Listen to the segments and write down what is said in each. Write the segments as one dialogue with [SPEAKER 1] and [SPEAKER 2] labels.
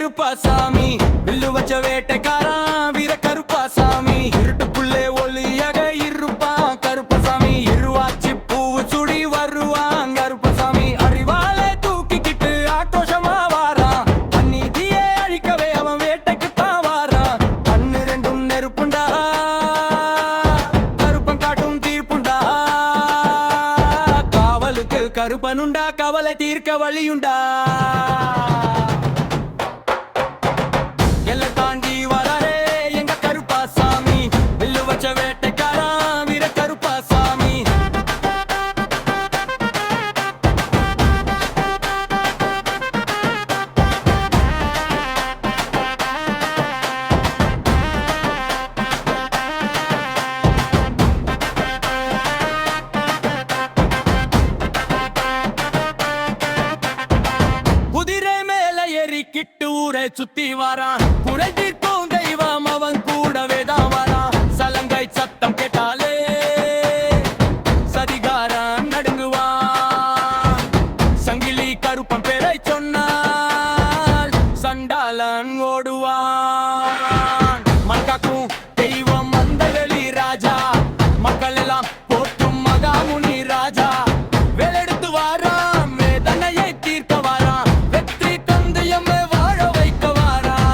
[SPEAKER 1] கருப்பாசாமி வில்லு வச்ச வேட்டைக்காரா வீர கருப்பாசாமி இருட்டுக்குள்ளே ஒளியாக இருப்பான் கருப்பசாமி இருவாச்சி பூவு சுடி வருவான் கருப்பசாமி அறிவாலே தூக்கிக்கிட்டு ஆக்ரோஷமா வாரான் அந்நீதியை அழிக்கவே அவன் வேட்டைக்குத்தான் வாரான் கண்ணு ரெண்டும் நெருப்புண்டா கருப்பன் காட்டும் தீர்ப்புண்டா காவலுக்கு கருப்பனுண்டா கவலை தீர்க்க வழியுண்டா எல்லை தாண்டி வராரே எங்க கருப்பாசாமி வில்லு வச்ச வேட்டைக்காரா வீர கருப்பாசாமி குதிரை மேல ஏறி கிட்டு ஊரை சுத்தி வாரான் குறை தீர்க்கும் தெய்வம் அவன் கூடவே தான் வாரான் சலங்கை சத்தம் கேட்டாலே சதிகாரன் நடுங்குவான் சங்கிலி கருப்பன் பேரை சொன்னால் சண்டாளன் ஓடுவான் மக்காக்கும் தெய்வம் அந்த வெளி ராஜா மக்கள் எல்லாம் போற்றும் மகாமுனி ராஜா வேலெடுத்து வாரான் வேதனையை தீர்க்க வாரான் வெற்றி தந்தையம்மை வாழ வைக்க வாரான்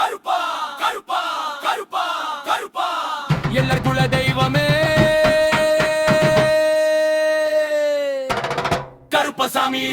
[SPEAKER 1] கருப்பா கருப்பா கருப்பா கருப்பா எல்லார் குல தெய்வமே கருப்பசாமி